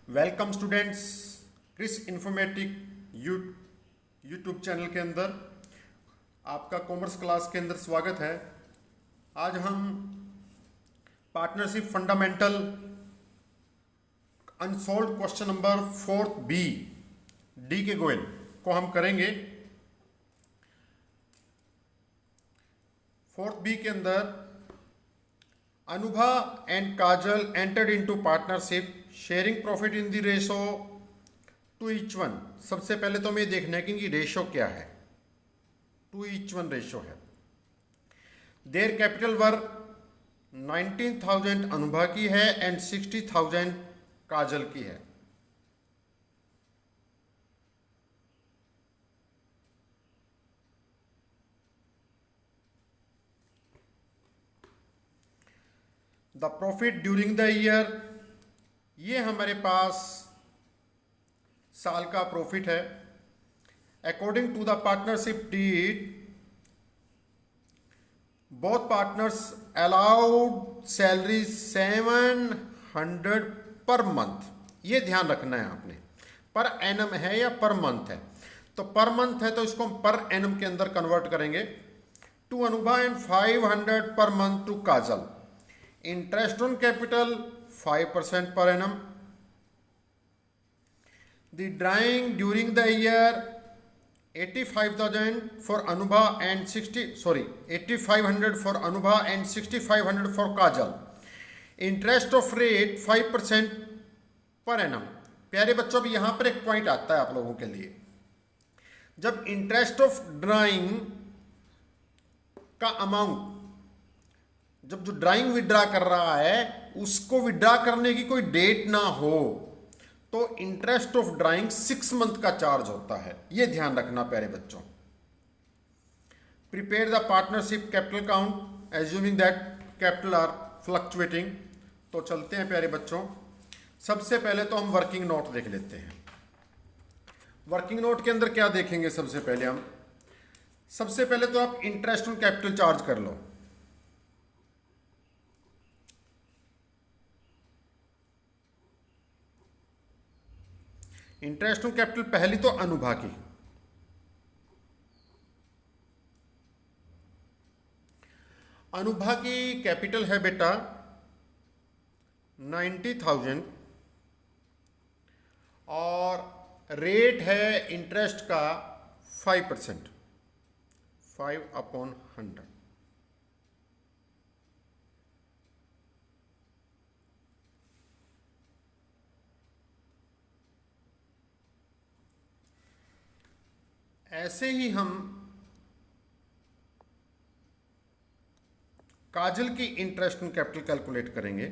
Welcome students, Chris informatic YouTube channel के अंदर आपका कॉमर्स क्लास के अंदर स्वागत है। आज हम partnership fundamental unsolve question number 4 B D K Goyal को हम करेंगे। 4 बी के अंदर Anubha and Kajal entered into partnership sharing profit in the ratio two each one. सबसे पहले तो हमें ये देखना है कि रेशो क्या है। टू ईच वन रेशो है। देयर कैपिटल वर 19,000 अनुभा की है एंड 60,000 काजल की है। The profit during the year, ये हमारे पास साल का प्रॉफिट है। According to the partnership deed both partners allowed salary 700 per month. ये ध्यान रखना है आपने, पर एनम है या पर मंथ है। तो पर मंथ है तो इसको हम पर एनम के अंदर कन्वर्ट करेंगे। To Anubha and 500 per month to Kajal. Interest on capital 5% per annum. The drawing during the year 85,000 for Anubha and 8,500 for Anubha and 6,500 for Kajal. Interest of rate 5% per annum. प्यारे बच्चों, अब यहाँ पर एक point आता है आप लोगों के लिए। जब इंटरेस्ट ऑफ ड्राइंग का अमाउंट, जब जो ड्राइंग विड्रा कर रहा है उसको विड्रा करने की कोई डेट ना हो तो इंटरेस्ट ऑफ ड्राइंग 6 मंथ का चार्ज होता है। यह ध्यान रखना प्यारे बच्चों। Prepare the partnership capital count assuming that capital R fluctuating. तो चलते हैं प्यारे बच्चों। सबसे पहले तो हम वर्किंग नोट देख लेते हैं। वर्किंग नोट के अंदर क्या देखेंगे? सबसे पहले तो आप इंटरेस्ट ऑन कैपिटल चार्ज कर लो। इंटरेस्ट ऑन कैपिटल पहली तो अनुभा की। अनुभा की कैपिटल है बेटा 90,000 और रेट है इंटरेस्ट का 5%, 5/100। ऐसे ही हम काजल की इंटरेस्ट ऑन कैपिटल कैलकुलेट करेंगे।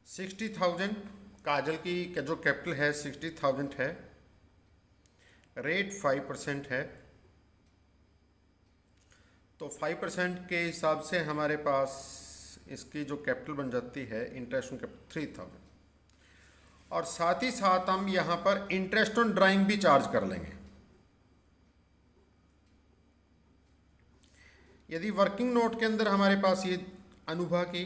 60,000 काजल की जो कैपिटल है 60,000 है, रेट 5% है। तो 5% के हिसाब से हमारे पास इसकी जो कैपिटल बन जाती है इंटरेस्ट ऑन कैपिटल 3,000। और साथ ही साथ हम यहां पर इंटरेस्ट ऑन ड्राइंग भी चार्ज कर लेंगे। यदि वर्किंग नोट के अंदर हमारे पास ये अनुभा की,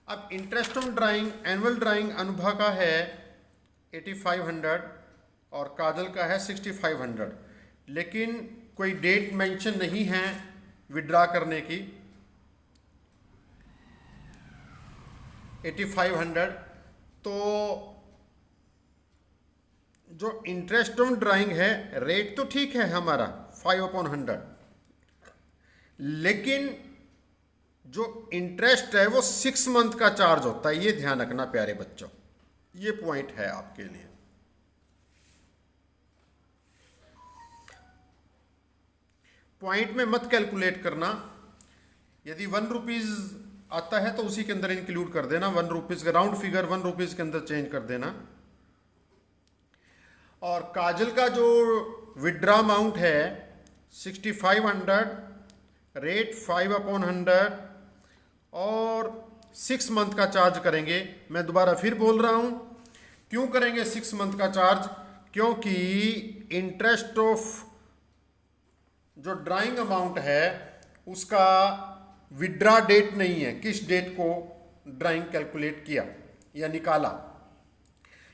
अब interest on drawing annual drawing Anubha का है 8,500 और काजल का है 6,500, लेकिन कोई डेट मेंशन नहीं है विड्रा करने की। 8,500 तो जो इंटरेस्ट ऑन ड्राइंग है रेट तो ठीक है हमारा 5/100, लेकिन जो इंटरेस्ट है वो 6 मंथ का चार्ज होता है। ये ध्यान रखना प्यारे बच्चों, ये पॉइंट है आपके लिए। पॉइंट में मत कैलकुलेट करना। यदि 1 रुपीज आता है तो उसी के अंदर इंक्लूड कर देना। 1 रुपीज का राउंड फिगर 1 रुपीज के अंदर चेंज कर देना। और काजल का जो विड्रा अमाउंट है 6,500, रेट 5/100 और 6 मंथ का चार्ज करेंगे। मैं दोबारा फिर बोल रहा हूं, क्यों करेंगे 6 मंथ का चार्ज? क्योंकि इंटरेस्ट ऑफ जो ड्राइंग अमाउंट है उसका विड्रा डेट नहीं है, किस डेट को ड्राइंग कैलकुलेट किया या निकाला।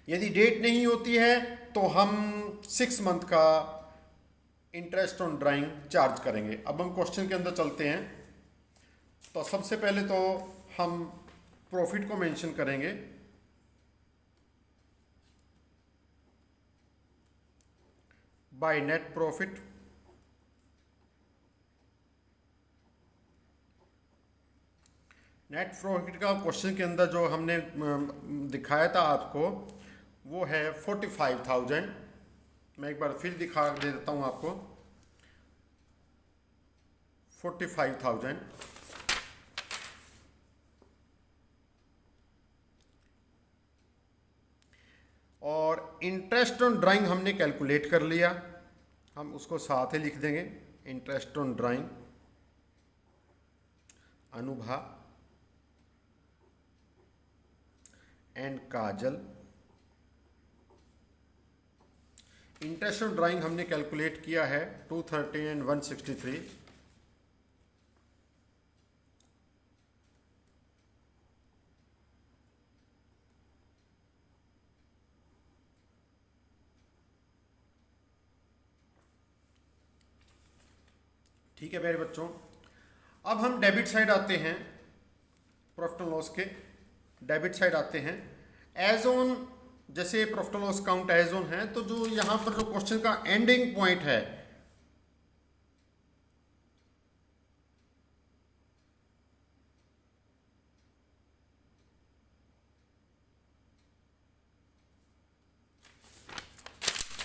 यदि डेट नहीं होती है तो हम 6 मंथ का इंटरेस्ट ऑन ड्राइंग चार्ज करेंगे। अब हम क्वेश्चन के अंदर चलते हैं। तो सबसे पहले तो हम प्रॉफिट को मेंशन करेंगे। By net profit, net profit का क्वेश्चन के अंदर जो हमने दिखाया था आपको वो है 45,000। मैं एक बार फिर दिखा दे देता हूँ आपको। 45,000 और इंटरेस्ट ऑन ड्राइंग हमने कैलकुलेट कर लिया, हम उसको साथ ही लिख देंगे। Interest on drawing Anubha and Kajal. Interest on drawing हमने कैलकुलेट किया है 230 एंड 163। ठीक है मेरे बच्चों, अब हम डेबिट साइड आते हैं। प्रॉफिट एंड लॉस के डेबिट साइड आते हैं। एज ऑन, जैसे profit and loss account as on है, तो जो यहां पर जो क्वेश्चन का एंडिंग पॉइंट है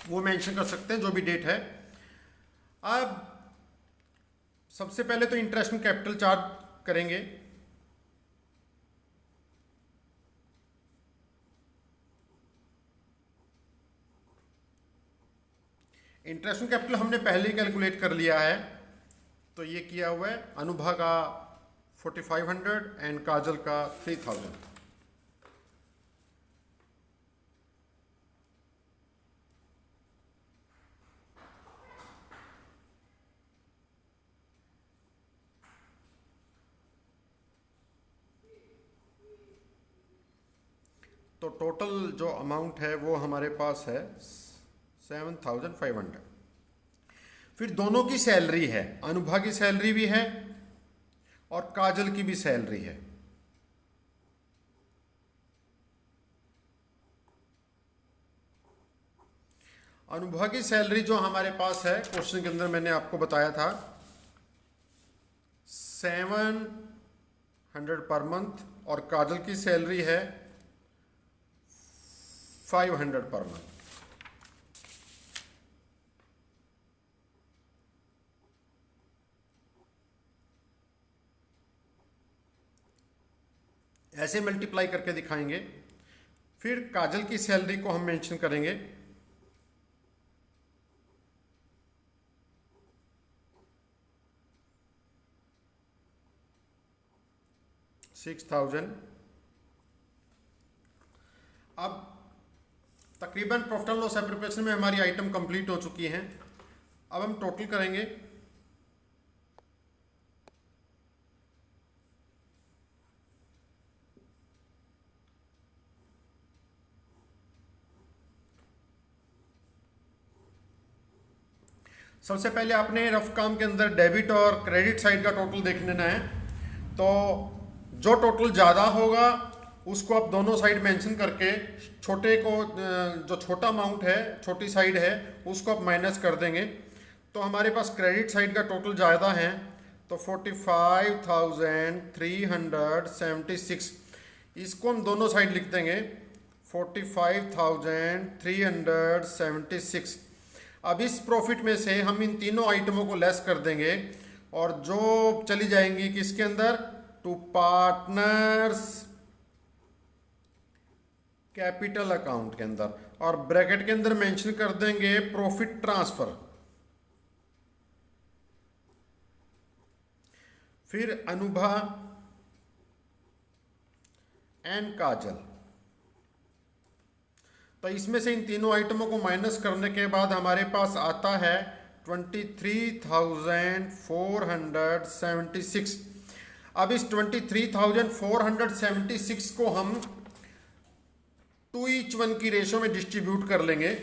वो मेंशन कर सकते हैं, जो भी डेट है। अब सबसे पहले तो इंटरेस्ट ऑन कैपिटल चार्ज करेंगे। इंटरेस्ट ऑन कैपिटल हमने पहले ही कैलकुलेट कर लिया है, तो ये किया हुआ है। अनुभा का 4500 एंड काजल का 3000। तो टोटल जो अमाउंट है वो हमारे पास है 7,500। फिर दोनों की सैलरी है, अनुभा की सैलरी भी है और काजल की भी सैलरी है। अनुभा की सैलरी जो हमारे पास है क्वेश्चन के अंदर मैंने आपको बताया था 700 पर मंथ, और काजल की सैलरी है 500 पर मंथ। ऐसे मल्टीप्लाई करके दिखाएंगे। फिर काजल की सैलरी को हम मेंशन करेंगे 6,000। अब तकरीबन प्रॉफिट एंड लॉस प्रिपरेशन में हमारी आइटम कंप्लीट हो चुकी हैं। अब हम टोटल करेंगे। सबसे पहले आपने रफ काम के अंदर डेबिट और क्रेडिट साइड का टोटल देख लेना है। तो जो टोटल ज़्यादा होगा उसको आप दोनों साइड मेंशन करके छोटे को, जो छोटा अमाउंट है, छोटी साइड है, उसको आप माइनस कर देंगे। तो हमारे पास क्रेडिट साइड का टोटल ज़्यादा है, तो 45,376। इसको हम दोनों साइड लिख देंगे 45,376। अब इस प्रॉफिट में से हम इन तीनों आइटमों को लेस कर देंगे और जो चली जाएंगी किसके अंदर, टू पार्टनर्स कैपिटल अकाउंट के अंदर, और ब्रैकेट के अंदर मेंशन कर देंगे प्रॉफिट ट्रांसफर। फिर अनुभा एंड काजल। तो इसमें से इन तीनों आइटमों को माइनस करने के बाद हमारे पास आता है 23,476। अब इस 23,476 को हम 2:1 की रेशो में डिस्ट्रीब्यूट कर लेंगे।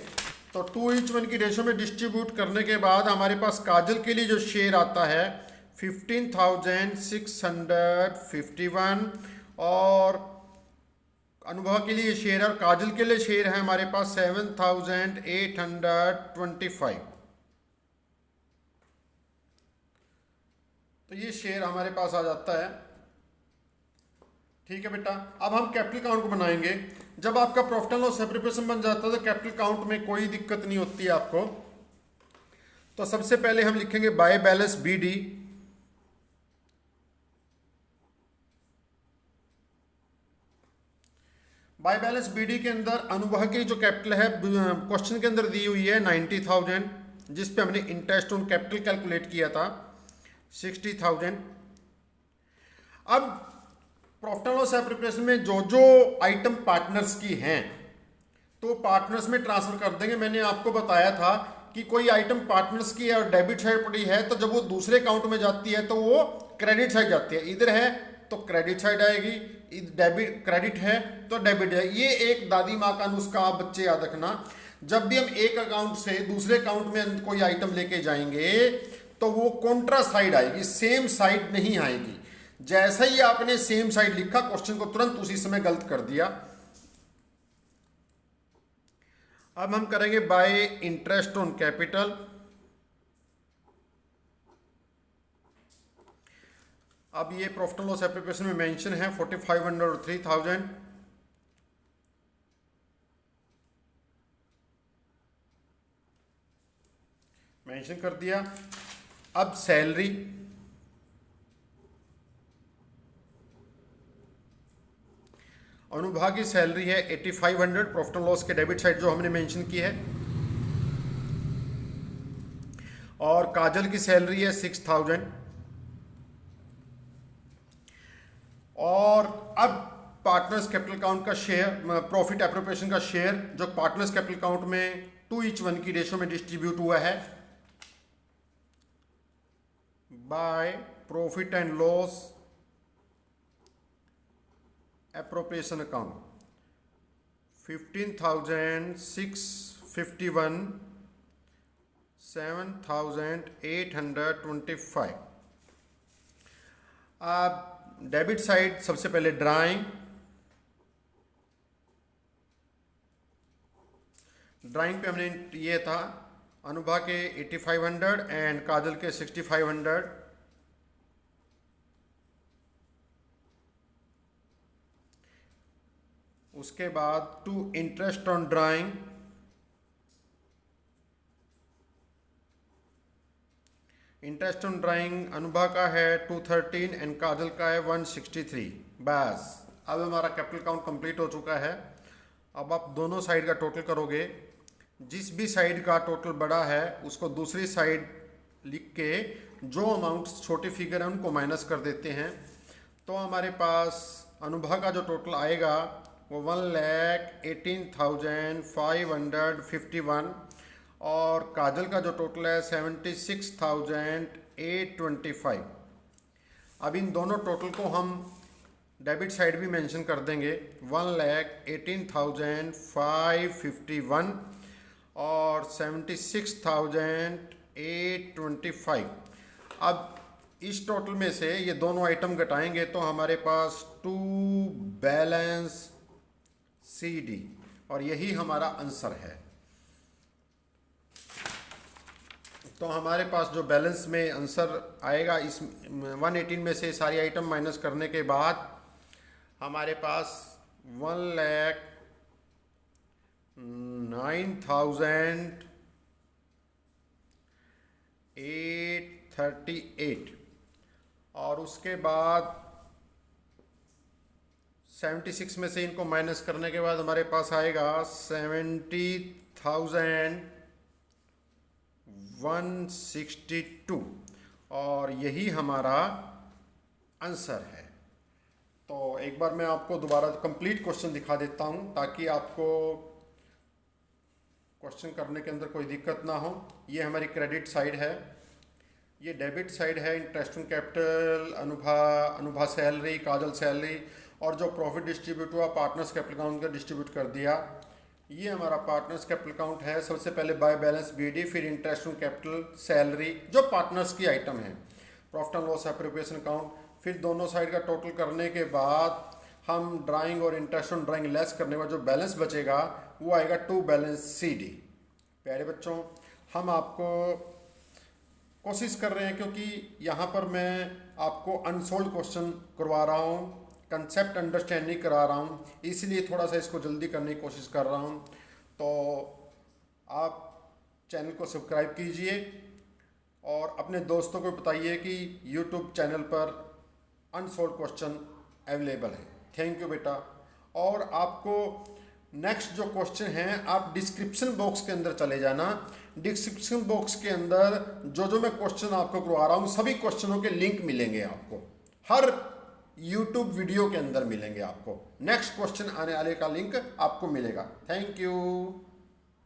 तो 2:1 की रेशो में डिस्ट्रीब्यूट करने के बाद हमारे पास काजल के लिए जो शेयर आता है 15,651 और अनुभव के लिए शेयर और काजल के लिए शेयर है हमारे पास 7,825। तो ये शेयर हमारे पास आ जाता है। ठीक है बेटा, अब हम कैपिटल काउंट को बनाएंगे। जब आपका प्रॉफिट एंड लॉस सेपरेशन बन जाता है तो कैपिटल काउंट में कोई दिक्कत नहीं होती है आपको। तो सबसे पहले हम लिखेंगे by balance BD. By balance BD के अंदर अनुभव की जो कैपिटल है क्वेश्चन के अंदर दी हुई है 90,000, जिस पे हमने इंटरेस्ट ऑन कैपिटल कैलकुलेट किया था 60,000। अब प्रॉफिट एंड लॉस प्रिपरेशन में जो जो आइटम पार्टनर्स की हैं तो पार्टनर्स में ट्रांसफर कर देंगे। मैंने आपको बताया था कि कोई आइटम पार्टनर्स की है और डेबिट साइड पड़ी है तो जब वो दूसरे अकाउंट में जाती है तो वो क्रेडिट साइड जाती है। इधर है तो क्रेडिट साइड आएगी, डेबिट क्रेडिट है तो डेबिट है। ये एक दादी माँ का नुस्खा आप बच्चे याद रखना। जब भी हम एक अकाउंट से दूसरे अकाउंट में कोई आइटम लेके जाएंगे तो वो कॉन्ट्रा साइड आएगी, सेम साइड नहीं आएगी। जैसा ही आपने सेम साइड लिखा क्वेश्चन को तुरंत उसी समय गलत कर दिया। अब हम करेंगे बाय इंटरेस्ट ऑन कैपिटल। अब ये प्रॉफिट एंड लॉस एप्लीकेशन में मेंशन है 4,500 और 3,000। मेंशन कर दिया। अब सैलरी, अनुभव की सैलरी है 8,500, प्रॉफिट एंड लॉस के डेबिट साइड जो हमने मेंशन की है, और काजल की सैलरी है 6,000। और अब पार्टनर्स कैपिटल अकाउंट का शेयर, प्रॉफिट एप्रोप्रिएशन का शेयर जो पार्टनर्स कैपिटल अकाउंट में 2:1 की रेशो में डिस्ट्रीब्यूट हुआ है by profit and loss appropriation account 15,651, 7,825। अब डेबिट साइड सबसे पहले ड्राइंग पे हमने ये था अनुभव के 8,500 एंड काजल के 6,500। उसके बाद to interest on drawing, interest on drawing Anubhav का है 213 एंड काजल का है 163। बस अब हमारा कैपिटल काउंट कंप्लीट हो चुका है। अब आप दोनों साइड का टोटल करोगे, जिस भी साइड का टोटल बड़ा है उसको दूसरी साइड लिख के जो अमाउंट्स छोटे फिगर हैं उनको माइनस कर देते हैं। तो हमारे पास अनुभव का जो टोटल आएगा वो 1,18,551 और काजल का जो टोटल है 76,825। अब इन दोनों टोटल को हम डेबिट साइड भी मेंशन कर देंगे 1,18,551 और 76,825। अब इस टोटल में से ये दोनों आइटम घटाएंगे तो हमारे पास टू बैलेंस CD और यही हमारा आंसर है। तो हमारे पास जो बैलेंस में आंसर आएगा इस 118 में से सारी आइटम माइनस करने के बाद हमारे पास 1,09,838 और उसके बाद 76 में से इनको माइनस करने के बाद हमारे पास आएगा 70,162 और यही हमारा आंसर है। तो एक बार मैं आपको दोबारा कंप्लीट क्वेश्चन दिखा देता हूं ताकि आपको क्वेश्चन करने के अंदर कोई दिक्कत ना हो। ये हमारी क्रेडिट साइड है, ये डेबिट साइड है, interest on capital, Anubha salary, Kajal salary, और जो प्रॉफिट डिस्ट्रीब्यूट हुआ पार्टनर्स कैपिटल अकाउंट का डिस्ट्रीब्यूट कर दिया। ये हमारा पार्टनर्स कैपिटल अकाउंट है। सबसे पहले बाय बैलेंस बीडी, फिर इंटरेस्ट ऑन कैपिटल, सैलरी जो पार्टनर्स की आइटम है, profit and loss appropriation account. फिर दोनों साइड का टोटल करने के बाद हम ड्राइंग और इंटरेस्ट ऑन ड्राइंग लेस करने के बाद जो बैलेंस बचेगा वो आएगा टू बैलेंस CD। प्यारे बच्चों, हम आपको कोशिश कर रहे हैं, क्योंकि यहाँ पर मैं आपको अनसोल्ड क्वेश्चन करवा रहा हूँ, कंसेप्ट अंडरस्टैंडिंग करा रहा हूँ, इसलिए थोड़ा सा इसको जल्दी करने की कोशिश कर रहा हूँ। तो आप चैनल को सब्सक्राइब कीजिए और अपने दोस्तों को बताइए कि यूट्यूब चैनल पर अनसोल्ड क्वेश्चन अवेलेबल है। थैंक यू बेटा। और आपको नेक्स्ट जो क्वेश्चन हैं आप डिस्क्रिप्शन बॉक्स के अंदर चले जाना। डिस्क्रिप्शन बॉक्स के अंदर जो मैं क्वेश्चन आपको करवा रहा हूँ सभी क्वेश्चनों के लिंक मिलेंगे आपको, हर यूट्यूब वीडियो के अंदर मिलेंगे आपको। नेक्स्ट क्वेश्चन आने वाले का लिंक आपको मिलेगा। Thank you.